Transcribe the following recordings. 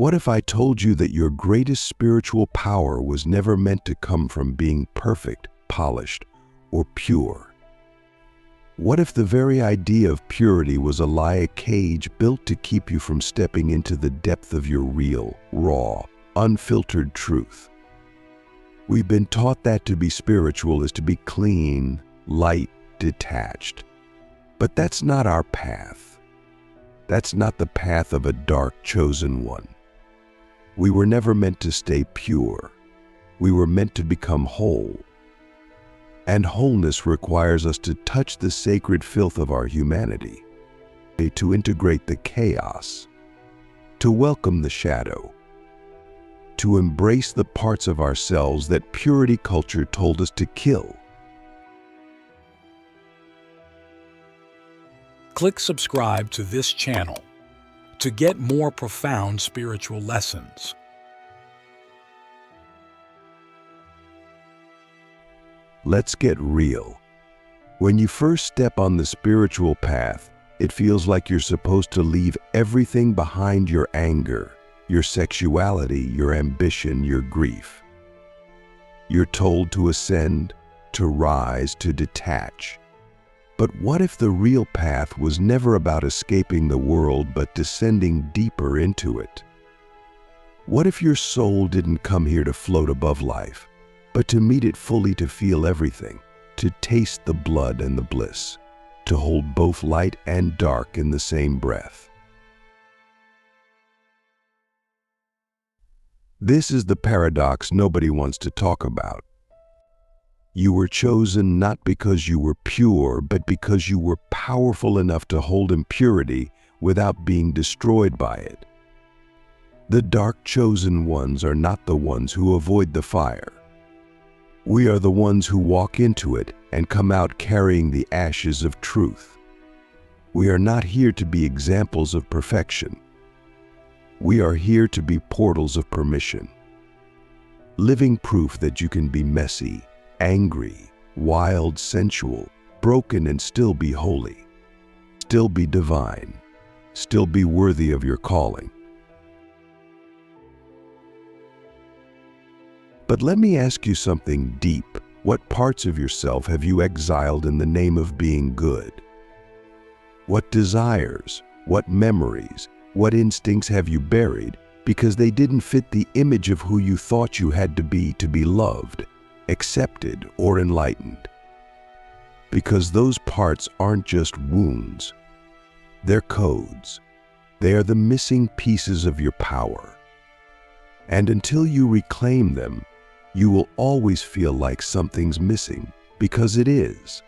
What if I told you that your greatest spiritual power was never meant to come from being perfect, polished, or pure? What if the very idea of purity was a lie, a cage built to keep you from stepping into the depth of your real, raw, unfiltered truth? We've been taught that to be spiritual is to be clean, light, detached. But that's not our path. That's not the path of a dark, chosen one. We were never meant to stay pure. We were meant to become whole. And wholeness requires us to touch the sacred filth of our humanity, to integrate the chaos, to welcome the shadow, to embrace the parts of ourselves that purity culture told us to kill. Click subscribe to this channel to get more profound spiritual lessons. Let's get real. When you first step on the spiritual path, it feels like you're supposed to leave everything behind: your anger, your sexuality, your ambition, your grief. You're told to ascend, to rise, to detach. But what if the real path was never about escaping the world but descending deeper into it? What if your soul didn't come here to float above life, but to meet it fully, to feel everything, to taste the blood and the bliss, to hold both light and dark in the same breath? This is the paradox nobody wants to talk about. You were chosen not because you were pure, but because you were powerful enough to hold impurity without being destroyed by it. The dark chosen ones are not the ones who avoid the fire. We are the ones who walk into it and come out carrying the ashes of truth. We are not here to be examples of perfection. We are here to be portals of permission. Living proof that you can be messy, angry, wild, sensual, broken, and still be holy. Still be divine. Still be worthy of your calling. But let me ask you something deep. What parts of yourself have you exiled in the name of being good? What desires, what memories, what instincts have you buried because they didn't fit the image of who you thought you had to be loved, accepted, or enlightened? Because those parts aren't just wounds. They're codes. They are the missing pieces of your power. And until you reclaim them, you will always feel like something's missing, because it is.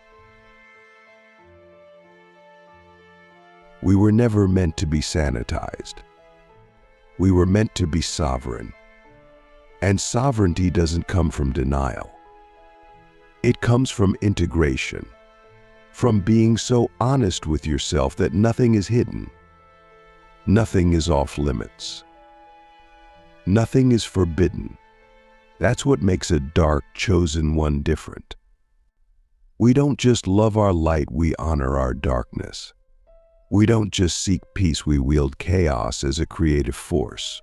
We were never meant to be sanitized. We were meant to be sovereign. And sovereignty doesn't come from denial. It comes from integration, from being so honest with yourself that nothing is hidden. Nothing is off limits. Nothing is forbidden. That's what makes a dark, chosen one different. We don't just love our light, we honor our darkness. We don't just seek peace, we wield chaos as a creative force.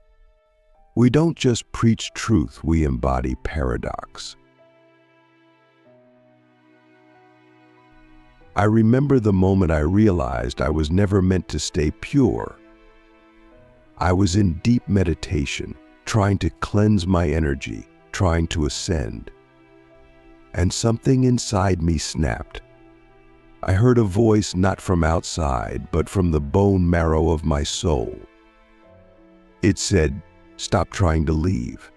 We don't just preach truth, we embody paradox. I remember the moment I realized I was never meant to stay pure. I was in deep meditation, trying to cleanse my energy, trying to ascend. And something inside me snapped. I heard a voice not from outside, but from the bone marrow of my soul. It said, "Stop trying to leave.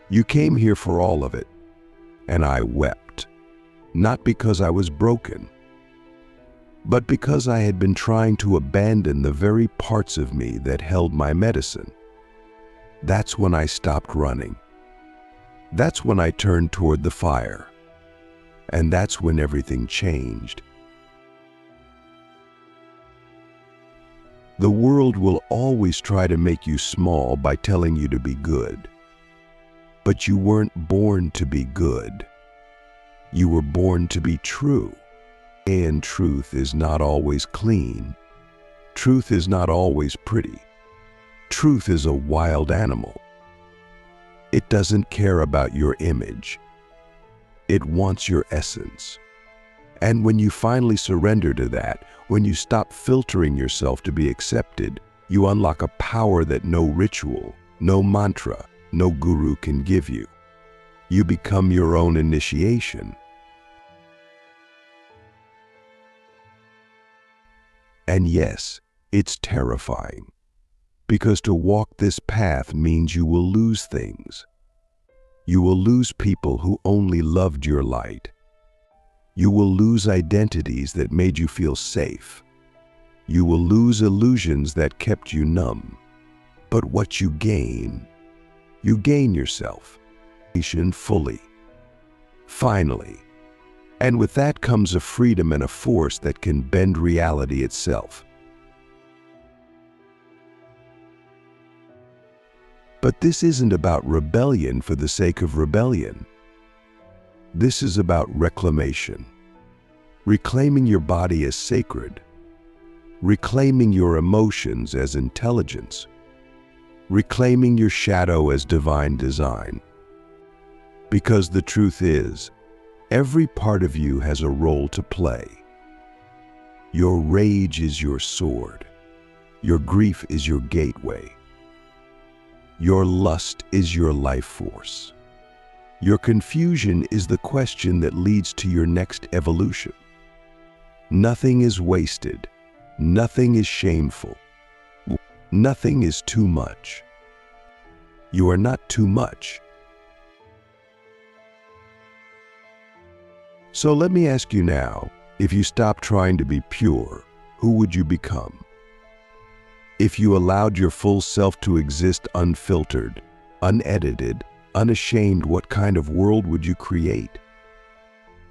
You came here for all of it." And I wept, not because I was broken, but because I had been trying to abandon the very parts of me that held my medicine. That's when I stopped running. That's when I turned toward the fire. And that's when everything changed. The world will always try to make you small by telling you to be good. But you weren't born to be good. You were born to be true. And truth is not always clean. Truth is not always pretty. truth is a wild animal. It doesn't care about your image. It wants your essence. And when you finally surrender to that, when you stop filtering yourself to be accepted, you unlock a power that no ritual, no mantra, no guru can give you. You become your own initiation. And yes, it's terrifying, because to walk this path means you will lose things. You will lose people who only loved your light. You will lose identities that made you feel safe. You will lose illusions that kept you numb. But what you gain yourself, fully, finally. And with that comes a freedom and a force that can bend reality itself. But this isn't about rebellion for the sake of rebellion. This is about reclamation. Reclaiming your body as sacred. Reclaiming your emotions as intelligence. Reclaiming your shadow as divine design. Because the truth is, every part of you has a role to play. Your rage is your sword. Your grief is your gateway. Your lust is your life force. Your confusion is the question that leads to your next evolution. Nothing is wasted. Nothing is shameful. Nothing is too much. You are not too much. So let me ask you now, if you stopped trying to be pure, who would you become? If you allowed your full self to exist unfiltered, unedited, unashamed, what kind of world would you create?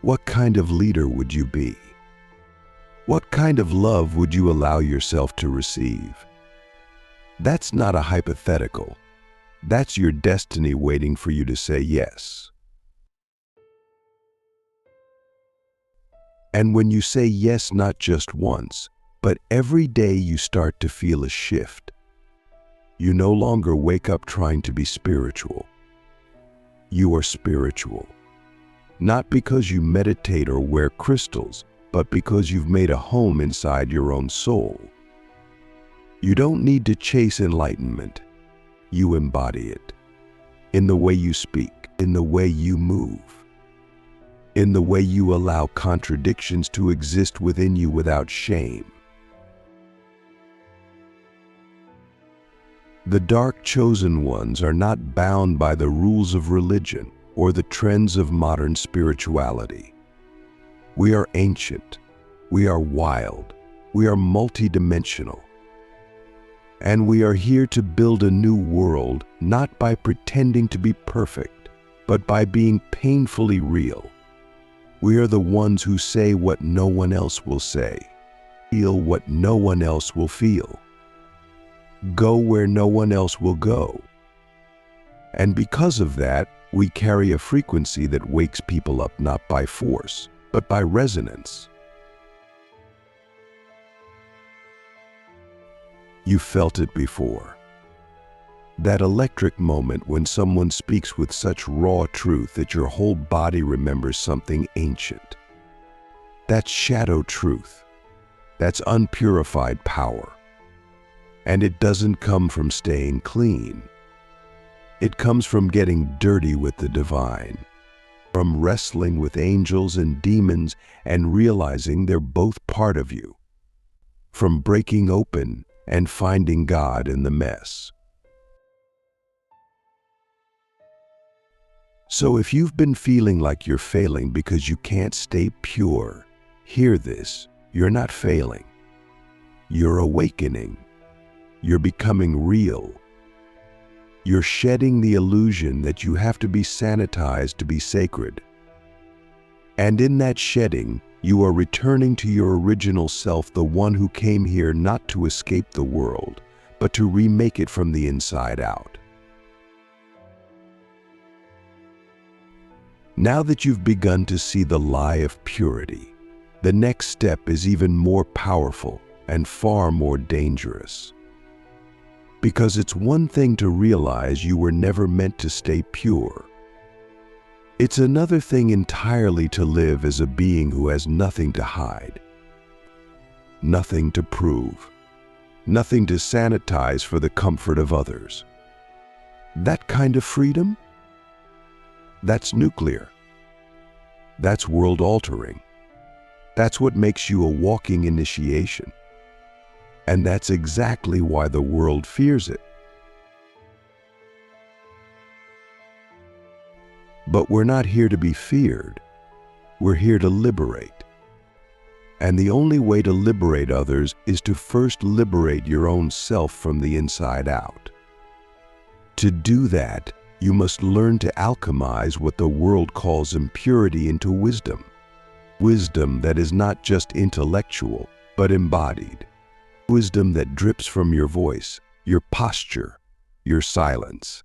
What kind of leader would you be? What kind of love would you allow yourself to receive? That's not a hypothetical. That's your destiny waiting for you to say yes. And when you say yes, not just once, but every day, you start to feel a shift. You no longer wake up trying to be spiritual. You are spiritual. Not because you meditate or wear crystals, but because you've made a home inside your own soul. You don't need to chase enlightenment. You embody it. In the way you speak, in the way you move, in the way you allow contradictions to exist within you without shame. The dark chosen ones are not bound by the rules of religion or the trends of modern spirituality. We are ancient, we are wild, we are multidimensional. And we are here to build a new world, not by pretending to be perfect, but by being painfully real. We are the ones who say what no one else will say, feel what no one else will feel, go where no one else will go. And because of that, we carry a frequency that wakes people up not by force, but by resonance. You felt it before. That electric moment when someone speaks with such raw truth that your whole body remembers something ancient. That's shadow truth. That's unpurified power. And it doesn't come from staying clean. It comes from getting dirty with the divine, from wrestling with angels and demons and realizing they're both part of you, from breaking open and finding God in the mess. So if you've been feeling like you're failing because you can't stay pure, hear this: you're not failing. You're awakening. You're becoming real. You're shedding the illusion that you have to be sanitized to be sacred. And in that shedding, you are returning to your original self, the one who came here not to escape the world, but to remake it from the inside out. Now that you've begun to see the lie of purity, the next step is even more powerful and far more dangerous. Because it's one thing to realize you were never meant to stay pure. It's another thing entirely to live as a being who has nothing to hide, nothing to prove, nothing to sanitize for the comfort of others. That kind of freedom? That's nuclear. That's world-altering. That's what makes you a walking initiation. And that's exactly why the world fears it. But we're not here to be feared. We're here to liberate. And the only way to liberate others is to first liberate your own self from the inside out. To do that, you must learn to alchemize what the world calls impurity into wisdom. Wisdom that is not just intellectual, but embodied. Wisdom that drips from your voice, your posture, your silence.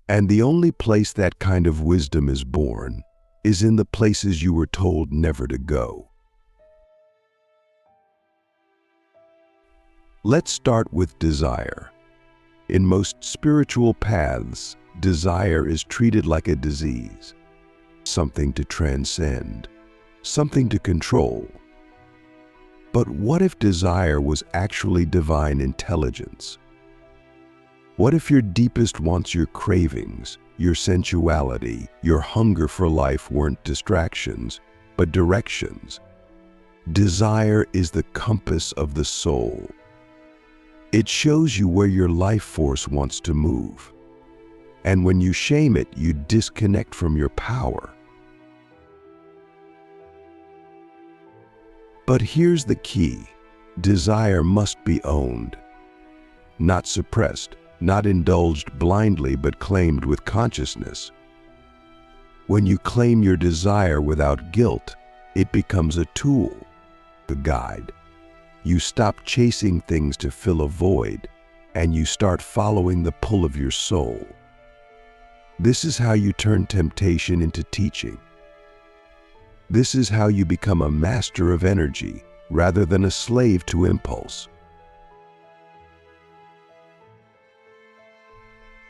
And the only place that kind of wisdom is born is in the places you were told never to go. Let's start with desire. In most spiritual paths, desire is treated like a disease, something to transcend, something to control. But what if desire was actually divine intelligence? What if your deepest wants, your cravings, your sensuality, your hunger for life weren't distractions, but directions? Desire is the compass of the soul. It shows you where your life force wants to move. And when you shame it, you disconnect from your power. But here's the key. Desire must be owned, not suppressed, not indulged blindly, but claimed with consciousness. When you claim your desire without guilt, it becomes a tool, a guide. You stop chasing things to fill a void, and you start following the pull of your soul. This is how you turn temptation into teaching. This is how you become a master of energy rather than a slave to impulse.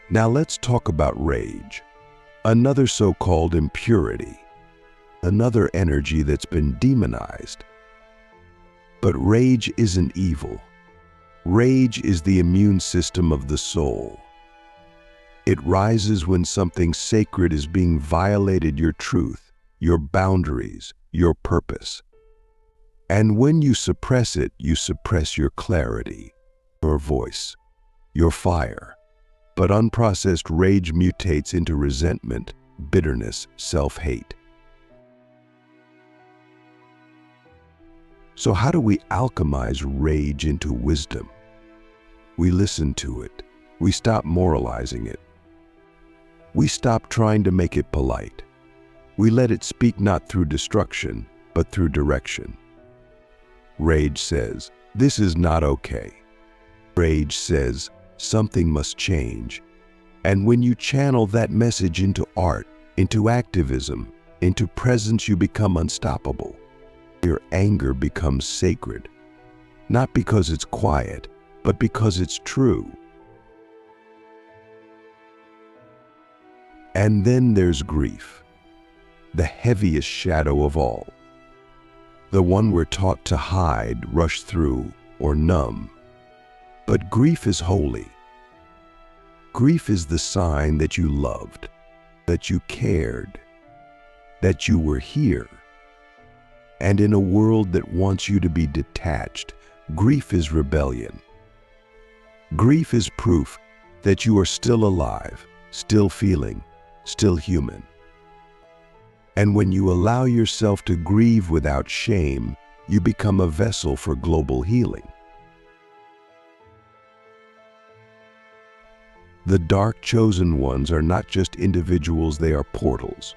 Now let's talk about rage, another so-called impurity, another energy that's been demonized. But rage isn't evil. Rage is the immune system of the soul. It rises when something sacred is being violated, your truth, your boundaries, your purpose. And when you suppress it, you suppress your clarity, your voice, your fire. But unprocessed rage mutates into resentment, bitterness, self-hate. So how do we alchemize rage into wisdom? We listen to it. We stop moralizing it. We stop trying to make it polite. We let it speak not through destruction, but through direction. Rage says, this is not okay. Rage says, something must change. And when you channel that message into art, into activism, into presence, you become unstoppable. Your anger becomes sacred, not because it's quiet, but because it's true. And then there's grief, the heaviest shadow of all. The one we're taught to hide, rush through, or numb. But grief is holy. Grief is the sign that you loved, that you cared, that you were here. And in a world that wants you to be detached, grief is rebellion. Grief is proof that you are still alive, still feeling, still human. And when you allow yourself to grieve without shame, you become a vessel for global healing. The dark chosen ones are not just individuals, they are portals.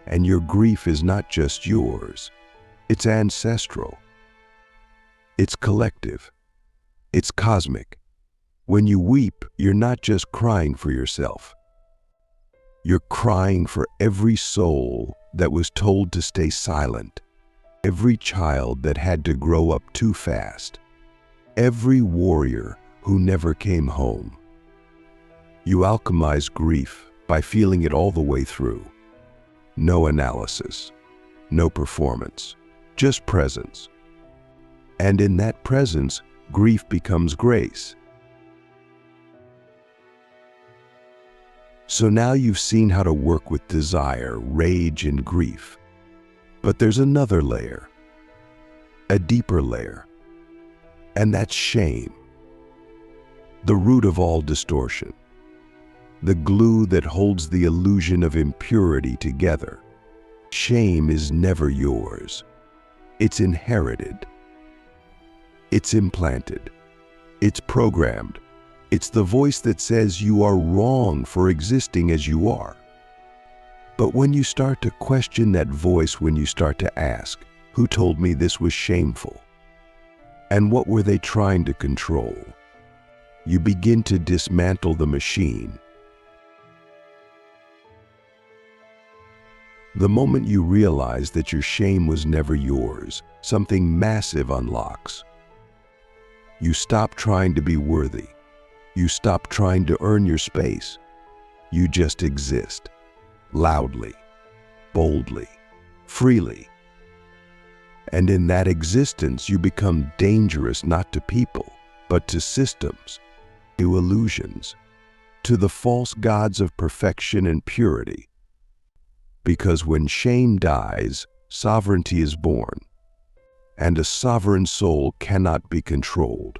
And your grief is not just yours. It's ancestral. It's collective. It's cosmic. When you weep, you're not just crying for yourself. You're crying for every soul that was told to stay silent, every child that had to grow up too fast, every warrior who never came home. You alchemize grief by feeling it all the way through. No analysis, no performance, just presence. And in that presence, grief becomes grace. So now you've seen how to work with desire, rage, and grief. But there's another layer, a deeper layer, and that's shame. The root of all distortion, the glue that holds the illusion of impurity together. Shame is never yours. It's inherited. It's implanted. It's programmed. It's the voice that says you are wrong for existing as you are. But when you start to question that voice, when you start to ask, who told me this was shameful? And what were they trying to control? You begin to dismantle the machine. The moment you realize that your shame was never yours, something massive unlocks. You stop trying to be worthy. You stop trying to earn your space. You just exist, loudly, boldly, freely. And in that existence, you become dangerous not to people, but to systems, to illusions, to the false gods of perfection and purity. Because when shame dies, sovereignty is born, and a sovereign soul cannot be controlled.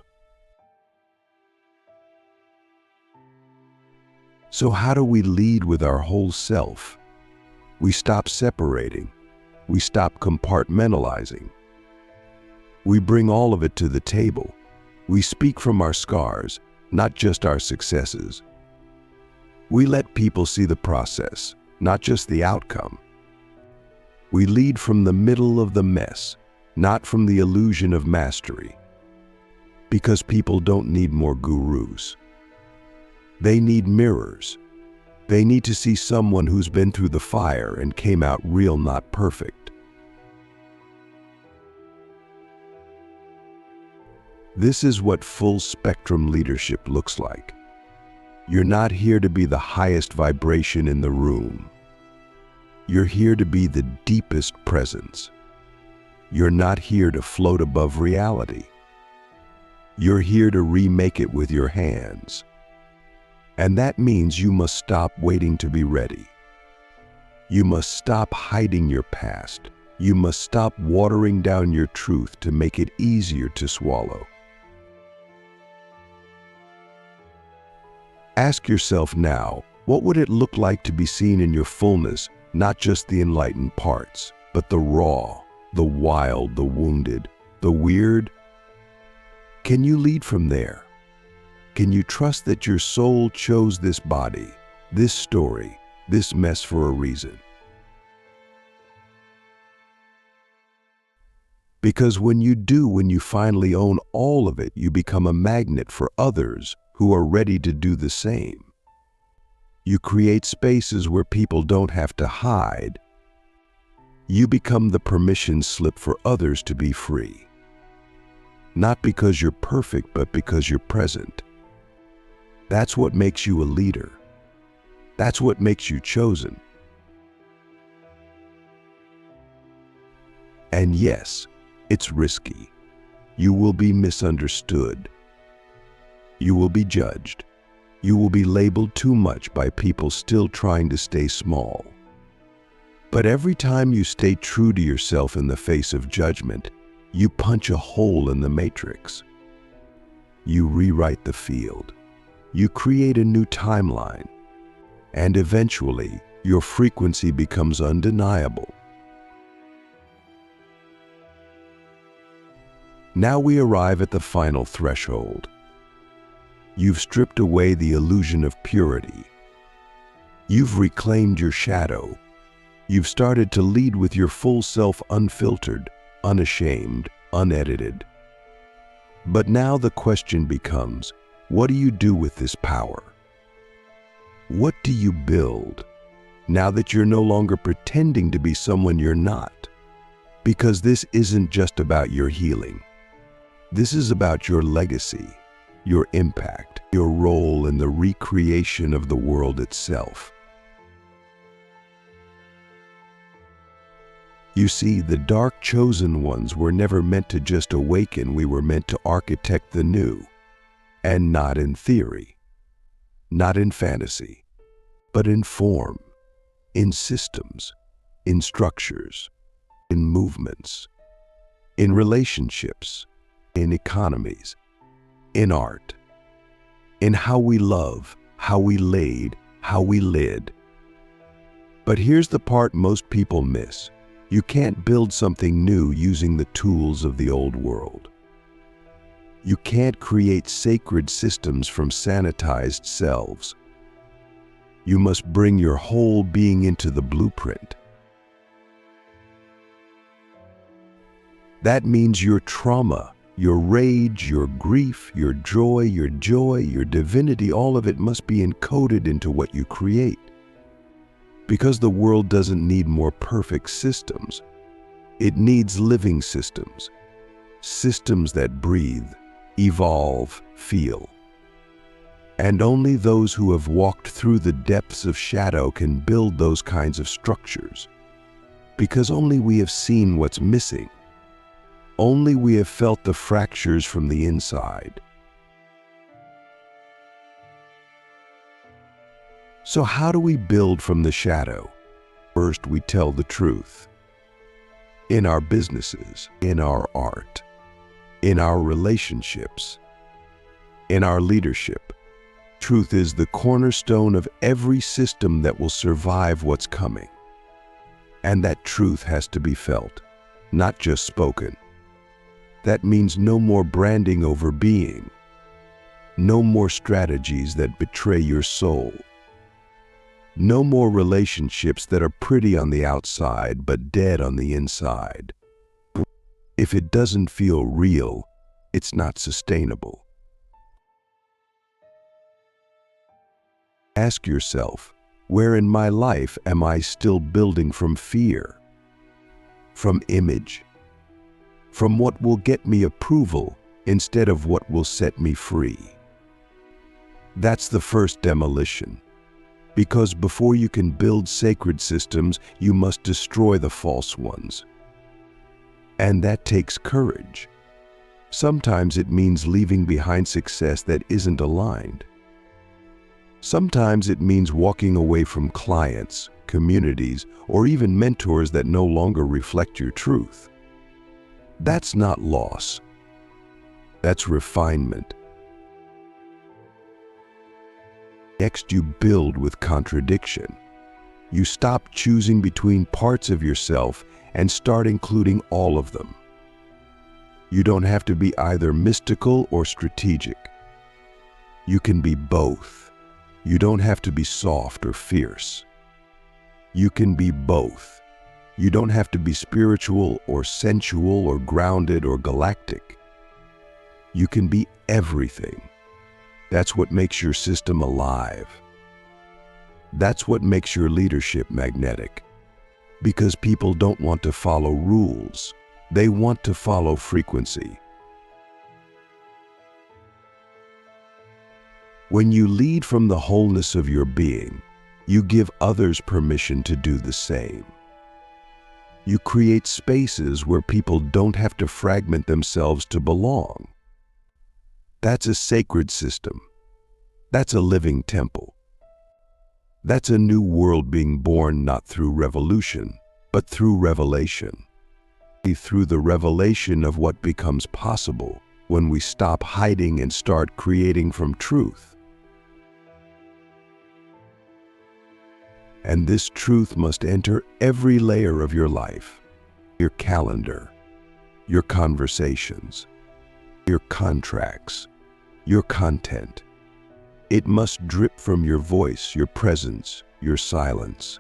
So how do we lead with our whole self? We stop separating. We stop compartmentalizing. We bring all of it to the table. We speak from our scars, not just our successes. We let people see the process, not just the outcome. We lead from the middle of the mess, not from the illusion of mastery. Because people don't need more gurus. They need mirrors. They need to see someone who's been through the fire and came out real, not perfect. This is what full spectrum leadership looks like. You're not here to be the highest vibration in the room. You're here to be the deepest presence. You're not here to float above reality. You're here to remake it with your hands. And that means you must stop waiting to be ready. You must stop hiding your past. You must stop watering down your truth to make it easier to swallow. Ask yourself now, what would it look like to be seen in your fullness, not just the enlightened parts, but the raw, the wild, the wounded, the weird? Can you lead from there? Can you trust that your soul chose this body, this story, this mess for a reason? Because when you do, when you finally own all of it, you become a magnet for others who are ready to do the same. You create spaces where people don't have to hide. You become the permission slip for others to be free. Not because you're perfect, but because you're present. That's what makes you a leader. That's what makes you chosen. And yes, it's risky. You will be misunderstood. You will be judged. You will be labeled too much by people still trying to stay small. But every time you stay true to yourself in the face of judgment, you punch a hole in the matrix. You rewrite the field. You create a new timeline. And eventually, your frequency becomes undeniable. Now we arrive at the final threshold. You've stripped away the illusion of purity. You've reclaimed your shadow. You've started to lead with your full self, unfiltered, unashamed, unedited. But now the question becomes, what do you do with this power? What do you build now that you're no longer pretending to be someone you're not? Because this isn't just about your healing. This is about your legacy. your impact, your role in the recreation of the world itself. You see, the dark chosen ones were never meant to just awaken, we were meant to architect the new. And not in theory, not in fantasy, but in form, in systems, in structures, in movements, in relationships, in economies, in art, in how we love, how we laid, how we lid. But here's the part most people miss. You can't build something new using the tools of the old world. You can't create sacred systems from sanitized selves. You must bring your whole being into the blueprint. That means your trauma, your rage, your grief, your joy, your divinity, all of it must be encoded into what you create. Because the world doesn't need more perfect systems. It needs living systems. Systems that breathe, evolve, feel. And only those who have walked through the depths of shadow can build those kinds of structures. Because only we have seen what's missing. Only we have felt the fractures from the inside. So how do we build from the shadow? First, we tell the truth. In our businesses, in our art, in our relationships, in our leadership. Truth is the cornerstone of every system that will survive what's coming. And that truth has to be felt, not just spoken. That means no more branding over being. No more strategies that betray your soul. No more relationships that are pretty on the outside but dead on the inside. If it doesn't feel real, it's not sustainable. Ask yourself, where in my life am I still building from fear? From image? From what will get me approval instead of what will set me free? That's the first demolition. Because before you can build sacred systems, you must destroy the false ones. And that takes courage. Sometimes it means leaving behind success that isn't aligned. Sometimes it means walking away from clients, communities, or even mentors that no longer reflect your truth. That's not loss. That's refinement. Next, you build with contradiction. You stop choosing between parts of yourself and start including all of them. You don't have to be either mystical or strategic. You can be both. You don't have to be soft or fierce. You can be both. You don't have to be spiritual or sensual or grounded or galactic. You can be everything. That's what makes your system alive. That's what makes your leadership magnetic. Because people don't want to follow rules. They want to follow frequency. When you lead from the wholeness of your being, you give others permission to do the same. You create spaces where people don't have to fragment themselves to belong. That's a sacred system. That's a living temple. That's a new world being born not through revolution, but through revelation. Through the revelation of what becomes possible when we stop hiding and start creating from truth. And this truth must enter every layer of your life. Your calendar, your conversations, your contracts, your content. It must drip from your voice, your presence, your silence.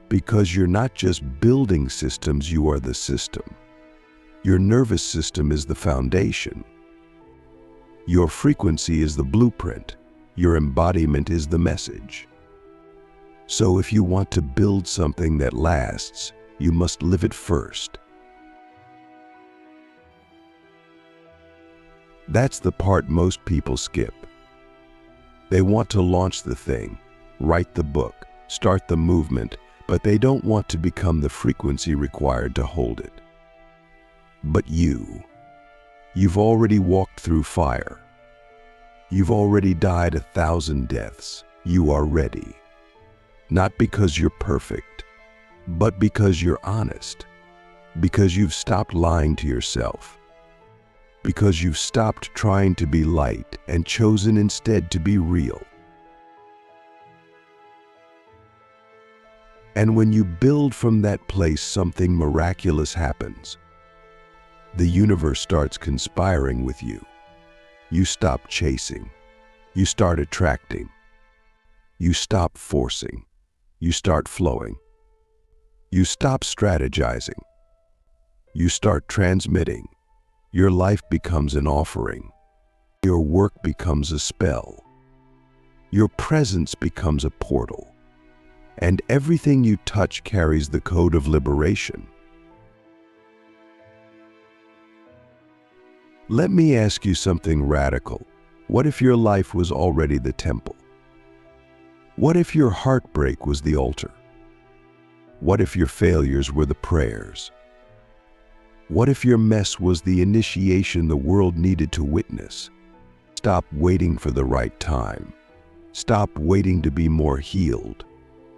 Because you're not just building systems, you are the system. Your nervous system is the foundation. Your frequency is the blueprint. Your embodiment is the message. So if you want to build something that lasts, you must live it first. That's the part most people skip. They want to launch the thing, write the book, start the movement, but they don't want to become the frequency required to hold it. But you've already walked through fire. You've already died 1,000 deaths. You are ready. Not because you're perfect, but because you're honest. Because you've stopped lying to yourself. Because you've stopped trying to be light and chosen instead to be real. And when you build from that place, something miraculous happens. The universe starts conspiring with you. You stop chasing. You start attracting. You stop forcing. You start flowing. You stop strategizing. You start transmitting. Your life becomes an offering. Your work becomes a spell. Your presence becomes a portal. And everything you touch carries the code of liberation. Let me ask you something radical. What if your life was already the temple? What if your heartbreak was the altar? What if your failures were the prayers? What if your mess was the initiation the world needed to witness? Stop waiting for the right time. Stop waiting to be more healed.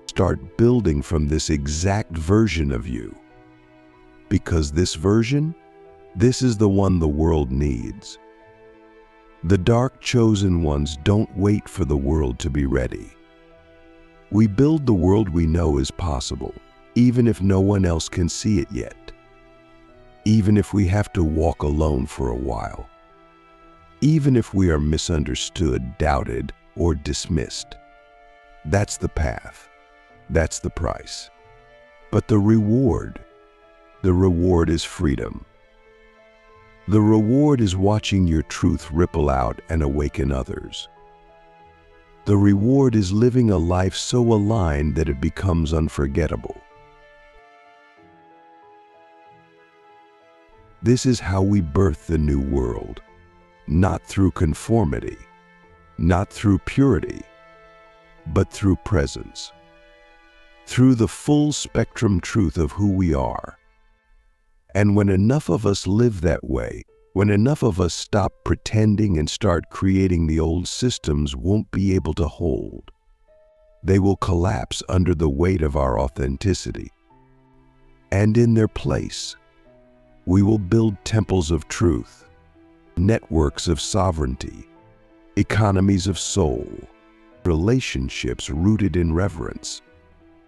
Start building from this exact version of you. Because this version, this is the one the world needs. The dark chosen ones don't wait for the world to be ready. We build the world we know is possible, even if no one else can see it yet. Even if we have to walk alone for a while. Even if we are misunderstood, doubted, or dismissed. That's the path. That's the price. But the reward is freedom. The reward is watching your truth ripple out and awaken others. The reward is living a life so aligned that it becomes unforgettable. This is how we birth the new world. Not through conformity, not through purity, but through presence. Through the full spectrum truth of who we are. And when enough of us live that way, when enough of us stop pretending and start creating, the old systems won't be able to hold. They will collapse under the weight of our authenticity. And in their place, we will build temples of truth, networks of sovereignty, economies of soul, relationships rooted in reverence,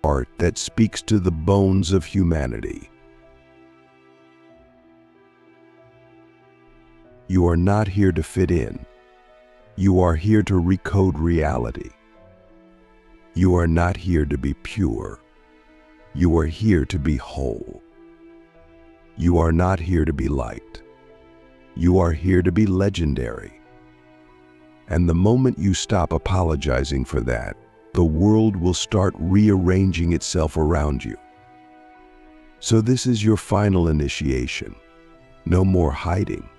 art that speaks to the bones of humanity. You are not here to fit in. You are here to recode reality. You are not here to be pure. You are here to be whole. You are not here to be light. You are here to be legendary. And the moment you stop apologizing for that, the world will start rearranging itself around you. So this is your final initiation. No more hiding.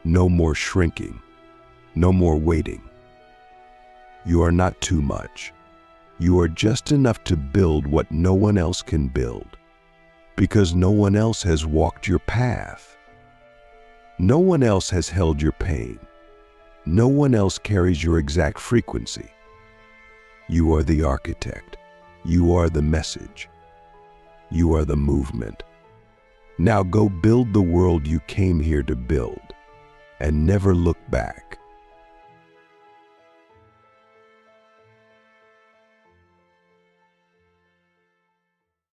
No more shrinking. No more waiting. You are not too much. You are just enough to build what no one else can build. Because no one else has walked your path. No one else has held your pain. No one else carries your exact frequency. You are the architect. You are the message. You are the movement. Now go build the world you came here to build, and never look back.